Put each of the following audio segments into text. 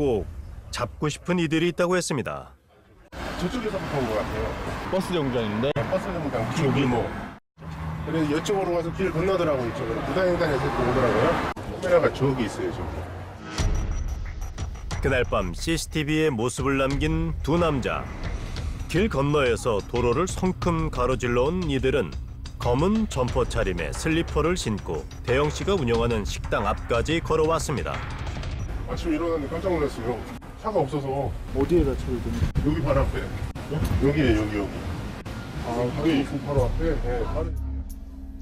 꼭 잡고 싶은 이들이 있다고 했습니다. 저쪽에서부터 온 것 같아요. 버스 정류장인데 버스 정류장 길골목. 그래서 이쪽으로 가서 길 건너더라고요. 이쪽으로 부산횡단에서 또 오더라고요. 카메라가 저기 있어요. 저기. 그날 밤 CCTV에 모습을 남긴 두 남자. 길 건너에서 도로를 성큼 가로질러 온 이들은 검은 점퍼 차림에 슬리퍼를 신고 대영 씨가 운영하는 식당 앞까지 걸어왔습니다. 아침에 일어났는데 깜짝 놀랐어요. 차가 없어서. 어디에다 차를 둔? 여기 바로 앞에. 여기에요, 여기. 아, 여기 바로 앞에? 네, 바로.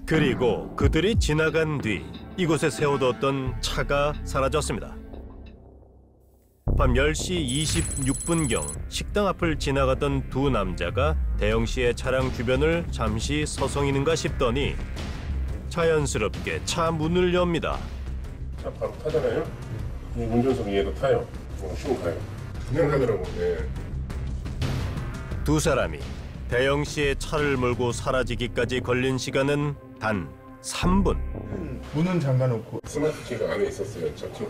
그리고 그들이 지나간 뒤 이곳에 세워뒀던 차가 사라졌습니다. 밤 10시 26분경 식당 앞을 지나가던 두 남자가 대영 씨의 차량 주변을 잠시 서성이는가 싶더니 자연스럽게 차 문을 엽니다. 차 바로 타잖아요. 이 운전석 얘도 타요. 쉬고 가요. 그냥 가더라고. 네. 두 사람이 대영 씨의 차를 몰고 사라지기까지 걸린 시간은 단 3분. 문은 잠가놓고 스마트 키가 안에 있었어요. 저 키가.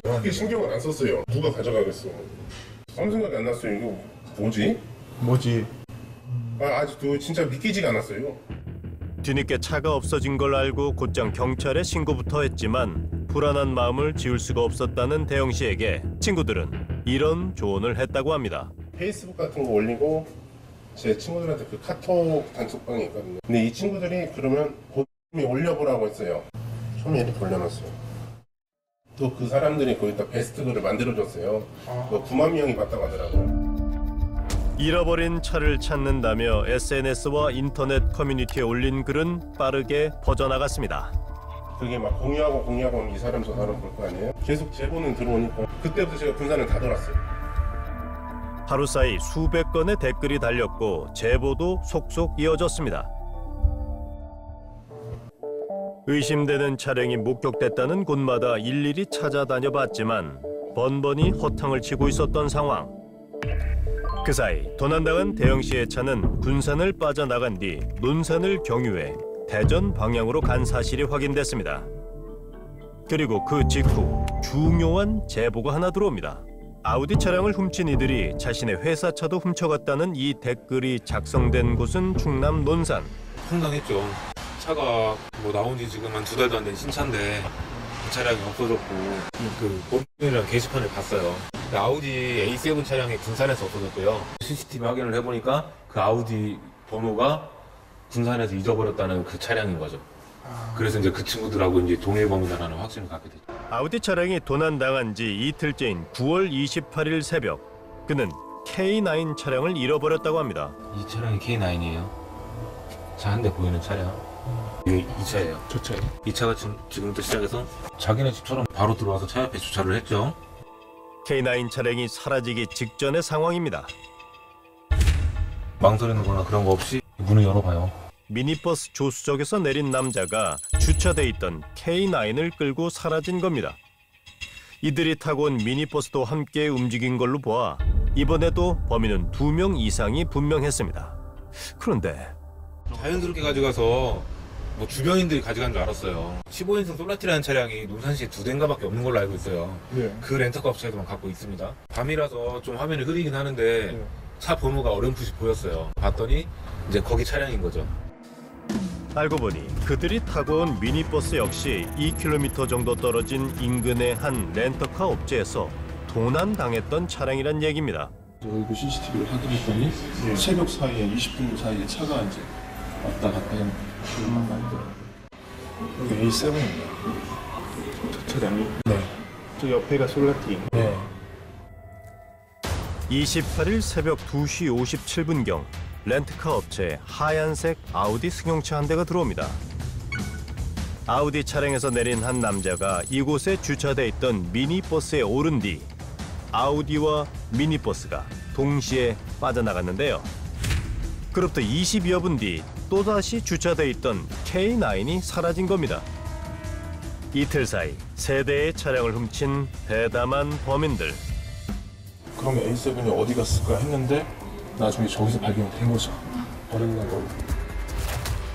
크게 신경을 안 썼어요. 누가 가져가겠어. 아무 생각이 안 났어요. 이거 뭐지? 아직도 진짜 믿기지가 않았어요. 뒤늦게 차가 없어진 걸 알고 곧장 경찰에 신고부터 했지만 불안한 마음을 지울 수가 없었다는 대영 씨에게 친구들은 이런 조언을 했다고 합니다. 페이스북 같은 거 올리고 제 친구들한테 그 카톡 단톡방이 있거든요. 근데 이 친구들이 그러면 봄에 올려보라고 했어요. 처음에 이렇게 올려놨어요. 또 그 사람들이 거기다 베스트 글을 만들어줬어요. 9만 명이 봤다고 하더라고요. 잃어버린 차를 찾는다며 SNS와 인터넷 커뮤니티에 올린 글은 빠르게 퍼져나갔습니다. 그게 막 공유하고 이 사람 저 사람 볼 거 아니에요? 계속 제보는 들어오니까 그때부터 제가 분산을 다 돌았어요. 하루 사이 수백 건의 댓글이 달렸고 제보도 속속 이어졌습니다. 의심되는 차량이 목격됐다는 곳마다 일일이 찾아다녀 봤지만 번번이 허탕을 치고 있었던 상황. 그 사이 도난당한 대영 씨의 차는 군산을 빠져나간 뒤 논산을 경유해 대전 방향으로 간 사실이 확인됐습니다. 그리고 그 직후 중요한 제보가 하나 들어옵니다. 아우디 차량을 훔친 이들이 자신의 회사차도 훔쳐갔다는 이 댓글이 작성된 곳은 충남 논산. 황당했죠. 차가 뭐 나온 지 지금 한 2달도 안 된 신차인데 그 차량이 없어졌고 그 본인이랑 게시판을 봤어요. 그 아우디 A7 차량이 군산에서 없어졌고요. CCTV 확인을 해보니까 그 아우디 번호가 군산에서 잊어버렸다는 그 차량인 거죠. 그래서 이제 그 친구들하고 이제 동일 범인이라는 확신을 갖게 됐죠. 아우디 차량이 도난당한 지 이틀째인 9월 28일 새벽 그는 K9 차량을 잃어버렸다고 합니다. 이 차량이 K9이에요. 차 한 대 보이는 차량. 이게 이 차예요. 저 차에 이 차가 지금부터 시작해서 자기네 집처럼 바로 들어와서 차 옆에 주차를 했죠. K9 차량이 사라지기 직전의 상황입니다. 망설이는 거나 그런 거 없이 문을 열어봐요. 미니버스 조수석에서 내린 남자가 주차돼 있던 K9을 끌고 사라진 겁니다. 이들이 타고 온 미니버스도 함께 움직인 걸로 보아 이번에도 범인은 2명 이상이 분명했습니다. 그런데 자연스럽게 가져가서 뭐 주변인들이 가져간 줄 알았어요. 15인승 솔라티라는 차량이 논산시에 2대인가밖에 없는 걸로 알고 있어요. 네. 그 렌터카 업체에서만 갖고 있습니다. 밤이라서 좀 화면이 흐리긴 하는데 차 번호가 어렴풋이 보였어요. 봤더니 이제 거기 차량인 거죠. 알고 보니 그들이 타고 온 미니버스 역시 2km 정도 떨어진 인근의 한 렌터카 업체에서 도난당했던 차량이란 얘기입니다. 그 CCTV를 확인했더니 새벽 사이에 20분 사이에 차가 이제 왔다 갔다 하는 그런 말이더라고요. 여기 A7입니다. 저 차량이 네. 저 옆에가 솔라티. 네. 28일 새벽 2시 57분경 렌트카 업체에 하얀색 아우디 승용차 한 대가 들어옵니다. 아우디 차량에서 내린 한 남자가 이곳에 주차돼 있던 미니버스에 오른 뒤 아우디와 미니버스가 동시에 빠져나갔는데요. 그로부터 20여 분 뒤 또다시 주차돼 있던 K9이 사라진 겁니다. 이틀 사이 세 대의 차량을 훔친 대담한 범인들. 그럼 A7이 어디 갔을까 했는데 나중에 저기서 발견된 거죠. 버리는 거.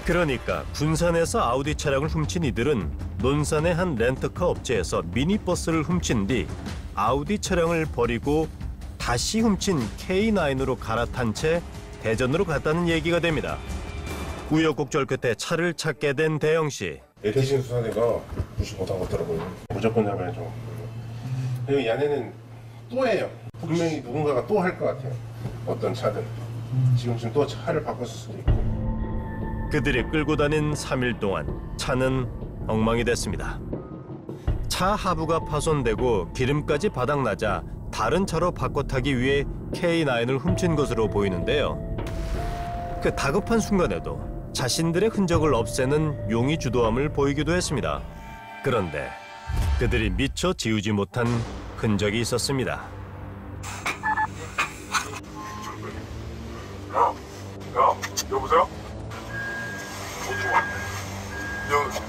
그러니까 군산에서 아우디 차량을 훔친 이들은 논산의 한 렌터카 업체에서 미니버스를 훔친 뒤 아우디 차량을 버리고 다시 훔친 K9으로 갈아탄 채 대전으로 갔다는 얘기가 됩니다. 우여곡절 끝에 차를 찾게 된 대영 씨. 대신 수사대가 무시 못한 것더라고요. 무조건 잡아야죠. 그리고 이 안에는 또 해요. 분명히 누군가가 또 할 것 같아요. 어떤 차든. 지금 또 차를 바꿨을 수도 있고. 그들이 끌고 다닌 3일 동안 차는 엉망이 됐습니다. 차 하부가 파손되고 기름까지 바닥나자 다른 차로 바꿔 타기 위해 K9을 훔친 것으로 보이는데요. 그 다급한 순간에도 자신들의 흔적을 없애는 용의 주도함을 보이기도 했습니다. 그런데 그들이 미처 지우지 못한 흔적이 있었습니다. 여보세요?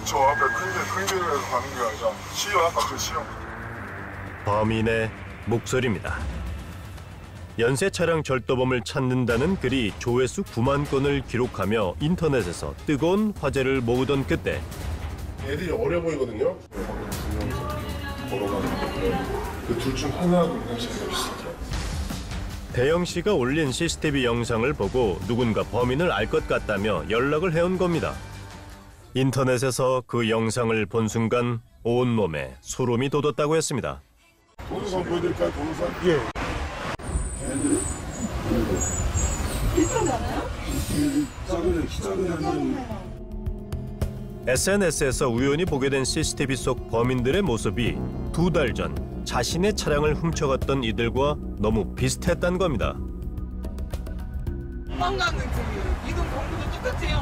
저 앞에 큰 길에서 가는 게 아니라 시영 아까 그 시영. 범인의 목소리입니다. 연쇄 차량 절도범을 찾는다는 글이 조회수 9만 건을 기록하며 인터넷에서 뜨거운 화제를 모으던 그때 애들이 어려 보이거든요. 그 둘 중 하나는 제가 비슷해요. 대영 씨가 올린 CCTV 영상을 보고 누군가 범인을 알 것 같다며 연락을 해온 겁니다. 인터넷에서 그 영상을 본 순간 온몸에 소름이 돋았다고 했습니다. 동영상 보여드릴까요? 동영상? 예. SNS에서 우연히 보게 된 CCTV 속 범인들의 모습이 2달 전 자신의 차량을 훔쳐갔던 이들과 너무 비슷했단 겁니다. 도망가는 그 이동 경로도 똑같아요.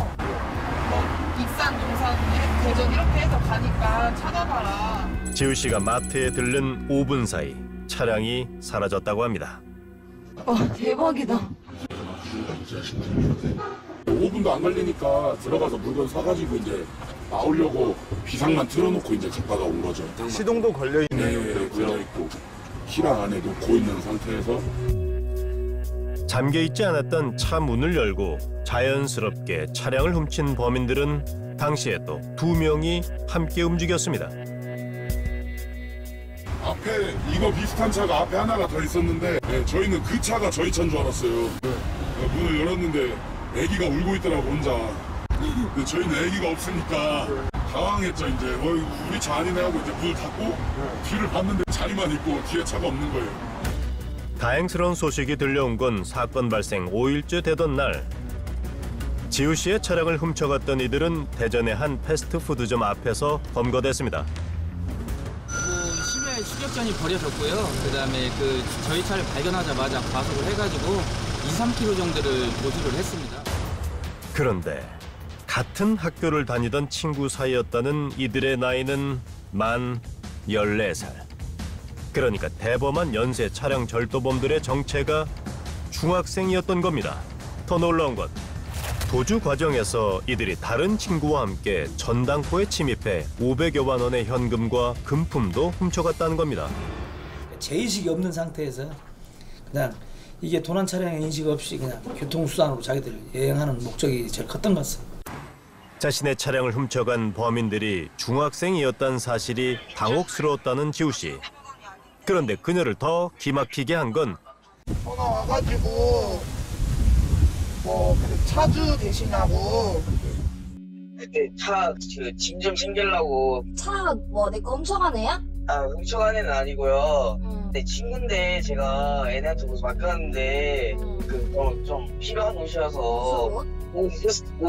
뭐 익산, 용산, 대전 이렇게 해서 가니까 찾아봐라. 지우 씨가 마트에 들른 5분 사이 차량이 사라졌다고 합니다. 와, 대박이다. 5분도 안 걸리니까 들어가서 물건 사가지고 이제 나오려고 비상만 틀어놓고 이제 갔다가 온 거죠. 시동도 걸려있는 네, 걸려있고 키랑 안에 놓고 있는 상태에서 잠겨있지 않았던 차 문을 열고 자연스럽게 차량을 훔친 범인들은 당시에도 2명이 함께 움직였습니다. 앞에 이거 비슷한 차가 앞에 하나가 더 있었는데 네, 저희는 그 차가 저희 차인 줄 알았어요. 문을 열었는데 애기가 울고 있더라고 혼자. 근데 저희는 애기가 없으니까 당황했죠. 이제 우리 차 아니네 하고 이제 문을 닫고 뒤를 봤는데 자리만 있고 뒤에 차가 없는 거예요. 다행스러운 소식이 들려온 건 사건 발생 5일째 되던 날. 지우 씨의 차량을 훔쳐갔던 이들은 대전의 한 패스트푸드점 앞에서 검거됐습니다. 심해 추격전이 벌여졌고요. 그다음에 저희 차를 발견하자마자 과속을 해가지고 2-3km 정도를 보수를 했습니다. 그런데 같은 학교를 다니던 친구 사이였다는 이들의 나이는 만 14살. 그러니까 대범한 연쇄 차량 절도범들의 정체가 중학생이었던 겁니다. 더 놀라운 건 도주 과정에서 이들이 다른 친구와 함께 전당포에 침입해 500여만 원의 현금과 금품도 훔쳐갔다는 겁니다. 제의식이 없는 상태에서 그냥 이게 도난 차량의 인식 없이 그냥 교통수단으로 자기들 여행하는 목적이 제일 컸던 것 같습니다. 자신의 차량을 훔쳐간 범인들이 중학생이었다는 사실이 당혹스러웠다는 지우 씨. 그런데 그녀를 더 기막히게 한 건 전화 와가지고 뭐 차주 되시냐고. 그때 차 짐 좀 챙기려고. 차 뭐 내 거 훔쳐간 애야? 아, 훔쳐간 애는 아니고요. 응. 내 친구인데 제가 애한테 옷 맡겼는데 좀 필요한 옷이어서 옷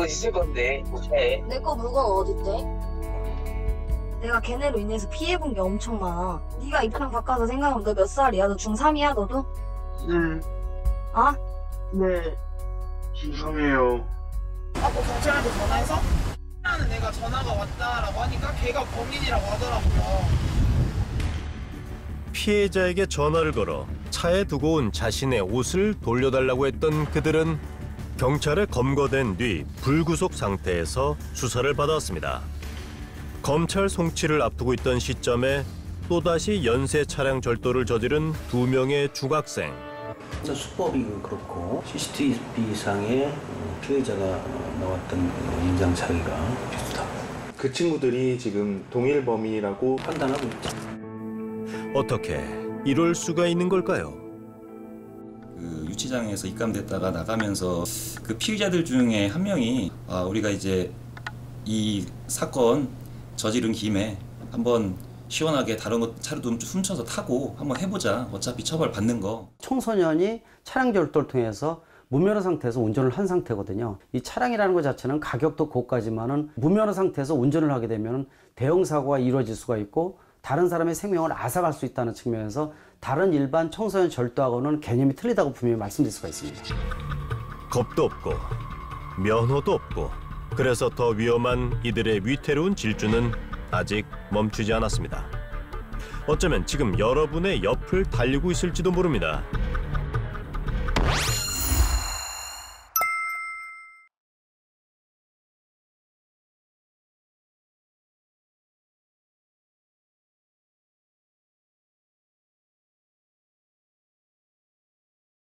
있을 건데 옷에. 내 거 물건 어딨대? 내가 걔네로 인해서 피해본 게 엄청 많아. 네가 입장 바꿔서 생각하면 너 몇 살이야? 너 중3이야 너도? 네. 아? 네. 중3이에요. 아까 경찰한테 전화해서 하는 애가 전화가 왔다라고 하니까 걔가 범인이라고 하더라고요. 피해자에게 전화를 걸어 차에 두고 온 자신의 옷을 돌려달라고 했던 그들은 경찰에 검거된 뒤 불구속 상태에서 수사를 받았습니다. 검찰 송치를 앞두고 있던 시점에 또다시 연쇄 차량 절도를 저지른 2명의 중학생. 수법이 그렇고 CCTV상에 피해자가 나왔던 인장 차이가 비슷하고 그 친구들이 지금 동일 범인이라고 판단하고 있죠. 어떻게 이럴 수가 있는 걸까요? 그 유치장에서 입감됐다가 나가면서 그 피의자들 중에 한 명이 우리가 이제 이 사건 저지른 김에 한번 시원하게 다른 차를 좀 훔쳐서 타고 한번 해보자. 어차피 처벌 받는 거. 청소년이 차량 절도를 통해서 무면허 상태에서 운전을 한 상태거든요. 이 차량이라는 것 자체는 가격도 고가지만은 무면허 상태에서 운전을 하게 되면 대형 사고가 이루어질 수가 있고 다른 사람의 생명을 앗아갈 수 있다는 측면에서 다른 일반 청소년 절도하고는 개념이 틀리다고 분명히 말씀드릴 수가 있습니다. 겁도 없고 면허도 없고 그래서 더 위험한 이들의 위태로운 질주는 아직 멈추지 않았습니다. 어쩌면 지금 여러분의 옆을 달리고 있을지도 모릅니다.